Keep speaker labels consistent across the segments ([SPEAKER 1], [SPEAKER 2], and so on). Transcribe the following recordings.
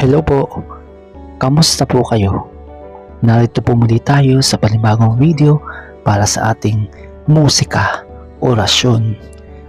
[SPEAKER 1] Hello po, kamusta po kayo? Narito po muli tayo sa panibagong video para sa ating musika, orasyon.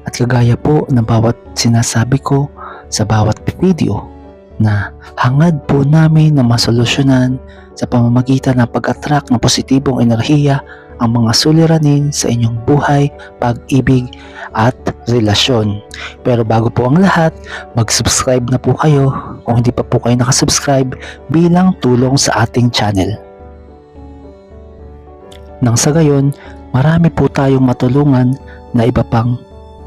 [SPEAKER 1] At kagaya po ng bawat sinasabi ko sa bawat video na hangad po namin na masolusyonan sa pamamagitan ng pag-attract ng positibong enerhiya ang mga suliranin sa inyong buhay, pag-ibig at relasyon. Pero bago po ang lahat, mag-subscribe na po kayo kung hindi pa po kayo nakasubscribe bilang tulong sa ating channel. Nang sa gayon, marami po tayong matulungan na iba pang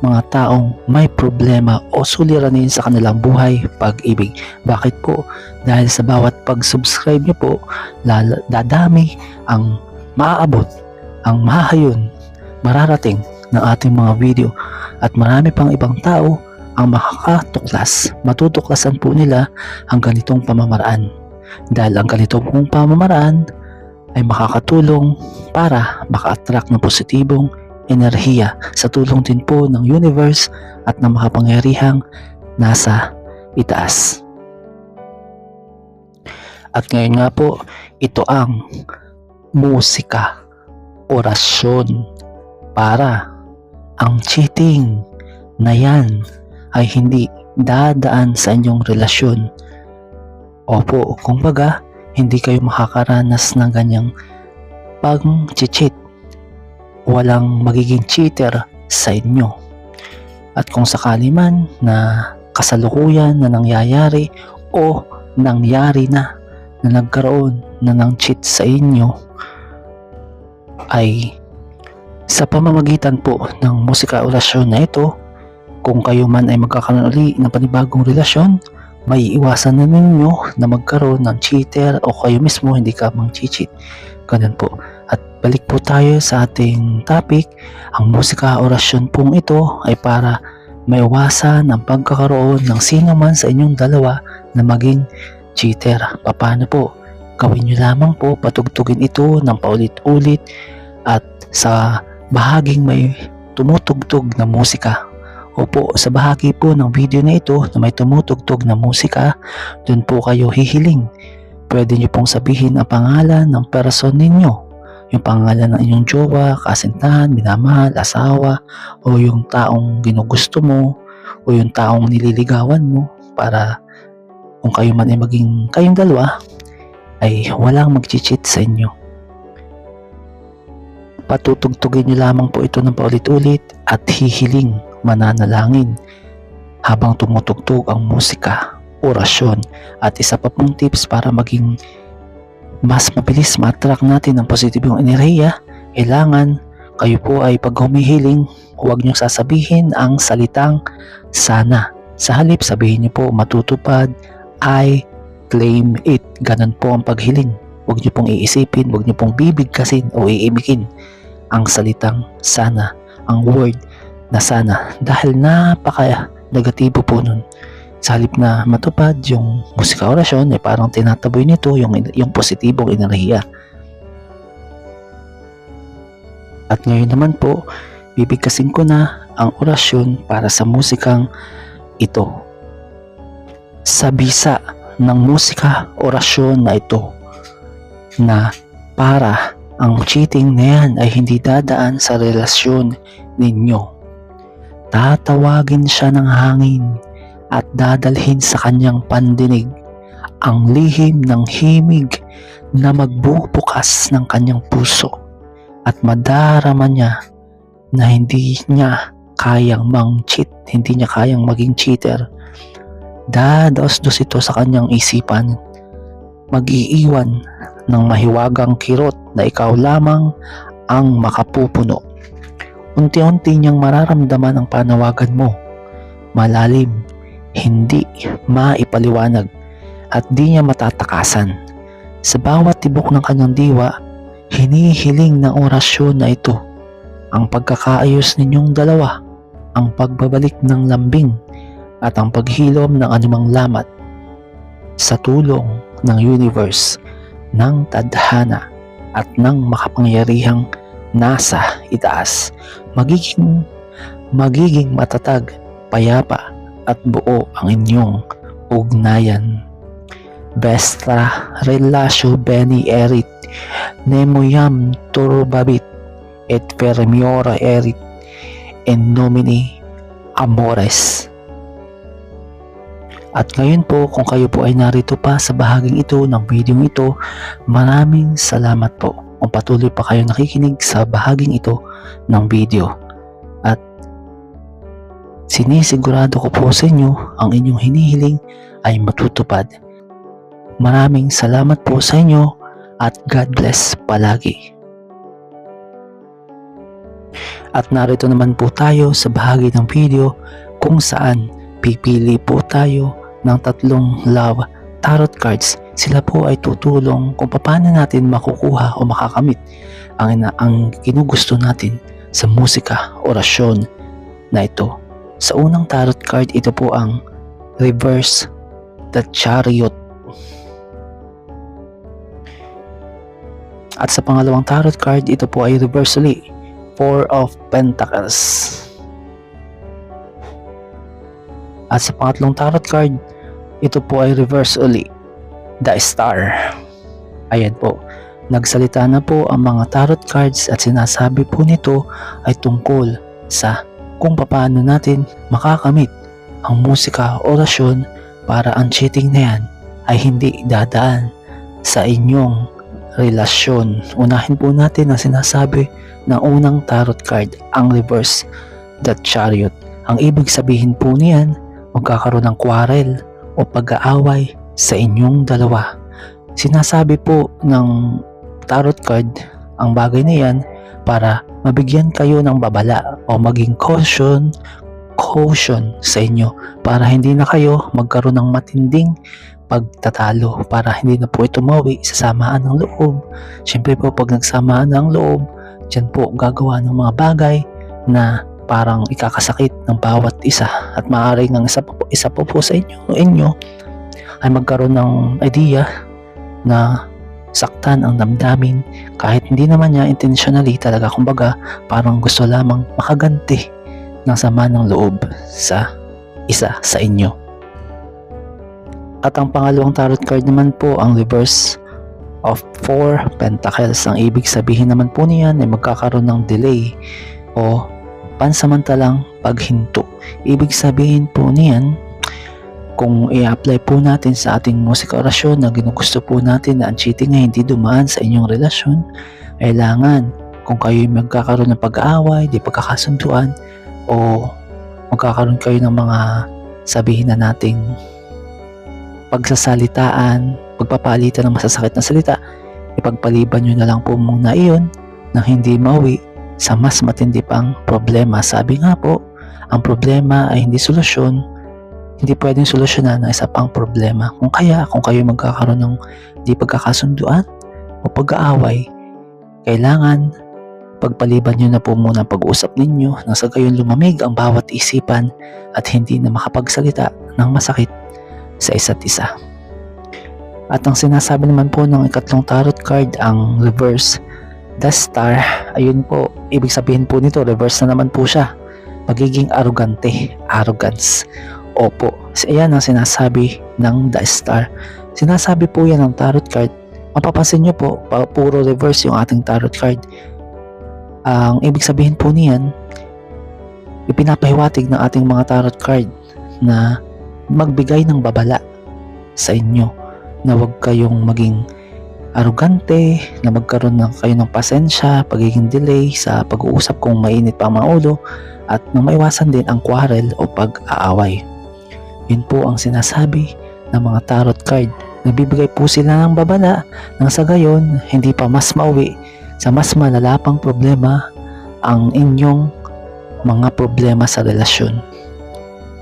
[SPEAKER 1] mga taong may problema o suliranin sa kanilang buhay, pag-ibig. Bakit po? Dahil sa bawat pag-subscribe nyo po, dadami ang maaabot, ang mahahayon, mararating ng ating mga video at marami pang ibang tao ang makakatuklas, matutuklasan po nila ang ganitong pamamaraan. Dahil ang ganitong pong pamamaraan ay makakatulong para maka-attract ng positibong enerhiya sa tulong din po ng universe at ng makapangyarihang nasa itaas. At ngayon nga po, ito ang musika, orasyon para ang cheating na yan ay hindi dadaan sa inyong relasyon. Opo, kumbaga, hindi kayo makakaranas ng ganyang pag-cheat. Walang magiging cheater sa inyo. At kung sakali man na kasalukuyan na nangyayari o nangyari na nagkaroon na ng cheat sa inyo, ay sa pamamagitan po ng musika orasyon na ito, kung kayo man ay magkakaroon ulit ng panibagong relasyon, may iwasan na ninyo na magkaroon ng cheater o kayo mismo hindi ka mang-cheat. Ganun po. At balik po tayo sa ating topic. Ang musika orasyon pong ito ay para maiwasan ang pagkakaroon ng sino man sa inyong dalawa na maging cheater. Paano po? Gawin nyo lamang po, patugtugin ito ng paulit-ulit at sa bahaging may tumutugtog na musika. Opo, sa bahagi po ng video na ito na may tumutugtog na musika, dun po kayo hihiling. Pwede nyo pong sabihin ang pangalan ng person ninyo, yung pangalan ng inyong jowa, kasintahan, minamahal, asawa, o yung taong ginugusto mo, o yung taong nililigawan mo, para kung kayo man ay maging kayong dalawa, ay walang mag-cheat sa inyo. Patutugtugin nyo lamang po ito ng paulit-ulit at hihiling, mananalangin habang tumutugtog ang musika, orasyon. At isa pa pong tips para maging mas mabilis ma-attract natin ang positibong enerhiya, kailangan kayo po ay pag humihiling, huwag nyo sasabihin ang salitang sana. Sa halip, sabihin nyo po matutupad, I claim it. Ganun po ang paghiling. Huwag nyo pong iisipin, huwag nyo pong bibigkasin o iimikin ang salitang sana, ang word na sana, dahil napaka-negatibo po nun. Sa halip na matupad yung musika orasyon, ay parang tinataboy nito yung positibong enerhiya. At ngayon naman po, bibigkasin ko na ang orasyon para sa musikang ito. Sa bisa ng musika orasyon na ito, na para ang cheating na yan ay hindi dadaan sa relasyon ninyo, tatawagin siya ng hangin at dadalhin sa kanyang pandinig ang lihim ng himig na magbubukas ng kanyang puso, at madarama niya na hindi niya kayang mang-cheat, hindi niya kayang maging cheater. Dadaos-dos ito sa kanyang isipan, mag-iiwan ng mahiwagang kirot na ikaw lamang ang makapupuno. Unti-unti niyang mararamdaman ang panawagan mo, malalim, hindi maipaliwanag, at di niya matatakasan. Sa bawat tibok ng kanyang diwa, hinihiling ng orasyon na ito ang pagkakaayos ninyong dalawa, ang pagbabalik ng lambing, at ang paghilom ng anumang lamat sa tulong ng universe, ng tadhana at ng makapangyarihang nasa itaas. Magiging matatag, payapa at buo ang inyong ugnayan. Vestra relasyo beni erit, nemoyam turbabit, et fermiora erit, in nomine amores. At ngayon po, kung kayo po ay narito pa sa bahaging ito ng video ito, maraming salamat po kung patuloy pa kayo nakikinig sa bahaging ito ng video. At sinisigurado ko po sa inyo ang inyong hinihiling ay matutupad. Maraming salamat po sa inyo at God bless palagi. At narito naman po tayo sa bahagi ng video kung saan pipili po tayo ng 3 love tarot cards. Sila po ay tutulong kung paano natin makukuha o makakamit ang ginugusto natin sa musika, orasyon na ito. Sa unang tarot card, ito po ang Reverse the Chariot. At sa pangalawang tarot card, ito po ay reverse ulit, 4 of Pentacles. At sa pangatlong tarot card, ito po ay reverse uli, the Star. Ayan po, nagsalita na po ang mga tarot cards at sinasabi po nito ay tungkol sa kung paano natin makakamit ang musika, orasyon para ang cheating na yan ay hindi dadaan sa inyong relasyon. Unahin po natin ang sinasabi ng unang tarot card, ang reverse, the Chariot. Ang ibig sabihin po niyan, magkakaroon ng quarrel o pag-aaway sa inyong dalawa. Sinasabi po ng tarot card ang bagay na yan para mabigyan kayo ng babala o maging caution sa inyo para hindi na kayo magkaroon ng matinding pagtatalo, para hindi na po ito mawi sa samaan ng loob. Siyempre po pag nagsamaan ng loob, dyan po gagawa ng mga bagay na parang ikakasakit ng bawat isa at maaaring ng isa po sa inyo ay magkaroon ng idea na saktan ang damdamin kahit hindi naman niya intentionally talaga, kumbaga parang gusto lamang makaganti ng sama ng loob sa isa sa inyo. At ang pangalawang tarot card naman po ang reverse of 4 Pentacles. Ang ibig sabihin naman po niyan ay magkakaroon ng delay o pansamantalang paghinto. Ibig sabihin po niyan, kung i-apply po natin sa ating musika orasyon na ginugusto po natin na ang cheating ay hindi dumaan sa inyong relasyon, kailangan kung kayo magkakaroon ng pag-aaway, di pagkakasunduan, o magkakaroon kayo ng mga sabihin na nating pagsasalitaan, pagpapalitan ng masasakit na salita, ipagpaliban nyo na lang po muna iyon nang hindi mawi sa mas matindi pang problema. Sabi nga po, ang problema ay hindi solusyon, hindi pwedeng solusyonan ng isa pang problema. Kung kayo magkakaroon ng di pagkakasunduan o pag-aaway, kailangan pagpaliban nyo na po muna ang pag-uusap ninyo nang sa gayon lumamig ang bawat isipan at hindi na makapagsalita ng masakit sa isa't isa. At ang sinasabi naman po ng ikatlong tarot card, ang reverse, the Star. Ayun po, ibig sabihin po nito, reverse na naman po siya, pagiging arrogante, arrogance. Opo, ayan ang sinasabi ng the Star. Sinasabi po yan ng tarot card. Mapapansin nyo po, puro reverse yung ating tarot card. Ang ibig sabihin po niyan, ipinapahiwatig ng ating mga tarot card na magbigay ng babala sa inyo, na huwag kayong maging arrogante, na magkaroon kayo ng pasensya, pagiging delay sa pag-uusap kung mainit pa ang mga ulo, at nang maiwasan din ang quarrel o pag-aaway. Yun po ang sinasabi ng mga tarot card. Nagbibigay po sila ng babala nang sa gayon hindi pa mas mauwi sa mas malala pang problema ang inyong mga problema sa relasyon.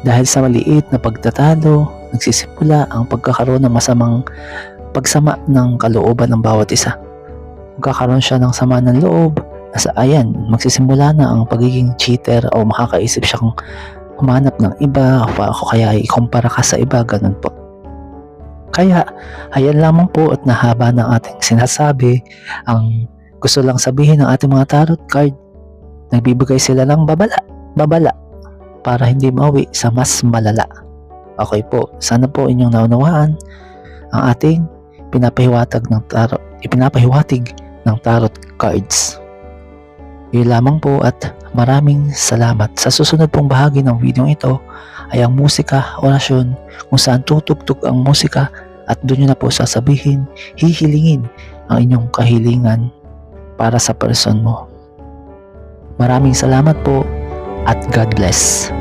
[SPEAKER 1] Dahil sa maliit na pagtatalo, nagsisimula ang pagkakaroon ng masamang pagsama ng kalooban ng bawat isa. Magkakaroon siya ng sama ng loob, magsisimula na ang pagiging cheater o makakaisip siya kung humanap ng iba o kaya ikumpara ka sa iba, ganun po. Kaya, ayan lamang po at nahaba ng ating sinasabi. Ang gusto lang sabihin ng ating mga tarot card, nagbibigay sila ng babala para hindi mauwi sa mas malala. Okay po, sana po inyong naunawaan ang ating ipinapahiwatig ng tarot cards. Yun lamang po at maraming salamat. Sa susunod pong bahagi ng video ito ay ang musika, orasyon, kung saan tutugtog ang musika at doon nyo na po sasabihin, hihilingin ang inyong kahilingan para sa person mo. Maraming salamat po at God bless.